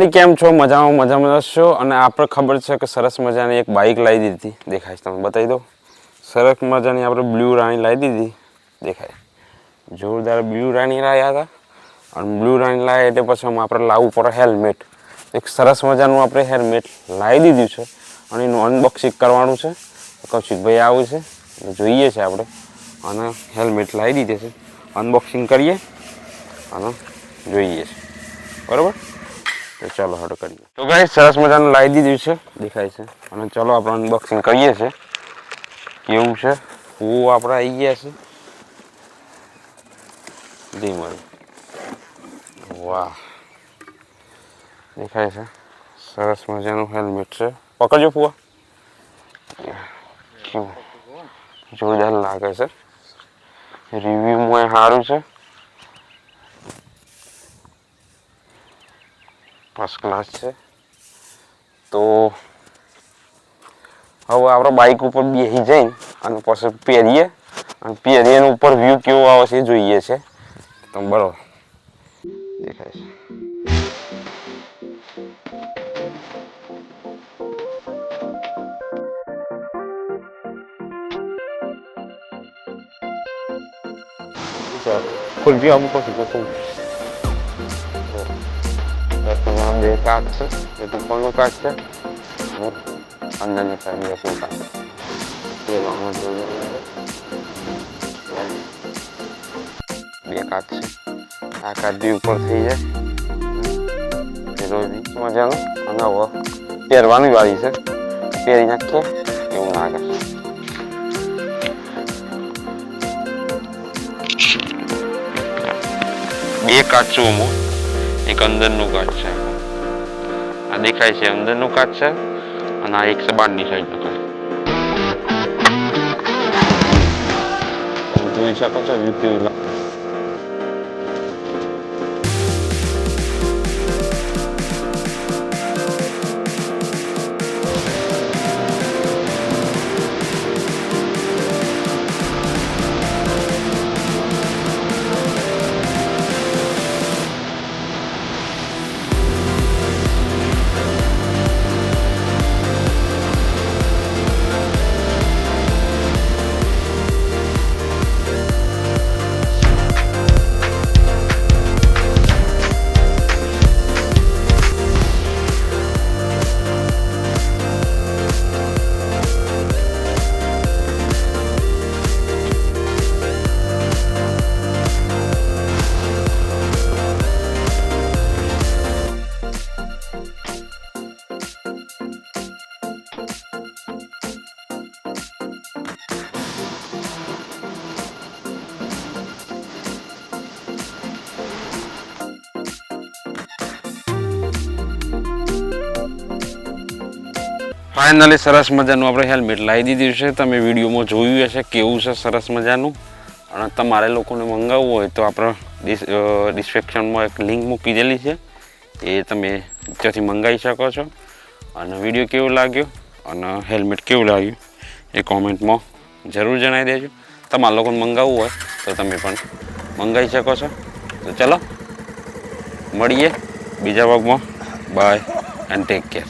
Finally કેમ છો? મજામાં છો? અને આપણે ખબર છે કે સરસ મજાની એક બાઇક લાવી દીધી. દેખાય છે, તમે બતાવી દો. સરસ મજાની આપણે બ્લુ રાણી લાવી દીધી. દેખાય જોરદાર બ્લુ રાણી લાવ્યા હતા. અને બ્લુ રાણી લાવ્યા એટલે પછી આપણે લાવવું પડે હેલ્મેટ. એક સરસ મજાનું આપણે હેલ્મેટ લાવી દીધું છે અને એનું અનબોક્સિંગ કરવાનું છે. કૌશિકભાઈ આવું છે, જોઈએ છે આપણે. અને હેલ્મેટ લાવી દીધી છે, અનબોક્સિંગ કરીએ અને જોઈએ છે, બરાબર. તો ચાલો હડો કરીએ. તો ગાઈસ સરસ મજાનું લાવી દીધું છે, દેખાય છે. અને ચાલો આપણે અનબોક્સિંગ કરીએ છીએ. કેવું છે હું આપણે આવી ગયા છે. ધીમે વાહ, દેખાય છે. સરસ મજાનું હેલ્મેટ છે. પકડજો ફુવા, જોરદાર લાગે છે. રિવ્યુમાં સારું છે, ફર્સ્ટ ક્લાસ છે. તો હવે આપણે બાઇક ઉપર બેસી જઈને અને પછી પહેરીએ અને પહેરીને ઉપર વ્યૂ કેવો આવે છે એ જોઈએ છે. તો બરાબર દેખાય છે. ખુરશી અમુક પછી તમામ બે કાચ છે, એ ઉપરનું કાચ છે, અંદરની સાઈડ શું કાચ બે કાચ છે. આ કાચ બી ઉપર થઈ જાય મજાનું. અને હવે પહેરવાની વાળી છે, પહેરી નાખીએ એવું લાગે. બે કાચ છે, એક અંદરનું કાચ છે. આ દેખાય છે અંદરનું કાચ છે અને આ એક છે બહારની સાઈડનું કાચ. તમે જોઈ શકો છો વ્યૂ કેવું લાગે. ફાઇનલી સરસ મજાનું આપણે હેલ્મેટ લાવી દીધું છે. તમે વિડીયોમાં જોયું હશે કેવું છે સરસ મજાનું. અને તમારે લોકોને મંગાવવું હોય તો આપણે ડિસ્ક્રિપ્શનમાં એક લિંક મૂકી દેલી છે, એ તમે ત્યાંથી મંગાવી શકો છો. અને વિડીયો કેવો લાગ્યો અને હેલ્મેટ કેવું લાગ્યું એ કોમેન્ટમાં જરૂર જણાવી દેજો. તમારા લોકોને મંગાવવું હોય તો તમે પણ મંગાવી શકો છો. તો ચલો મળીએ બીજા ભાગમાં. Bye and take care.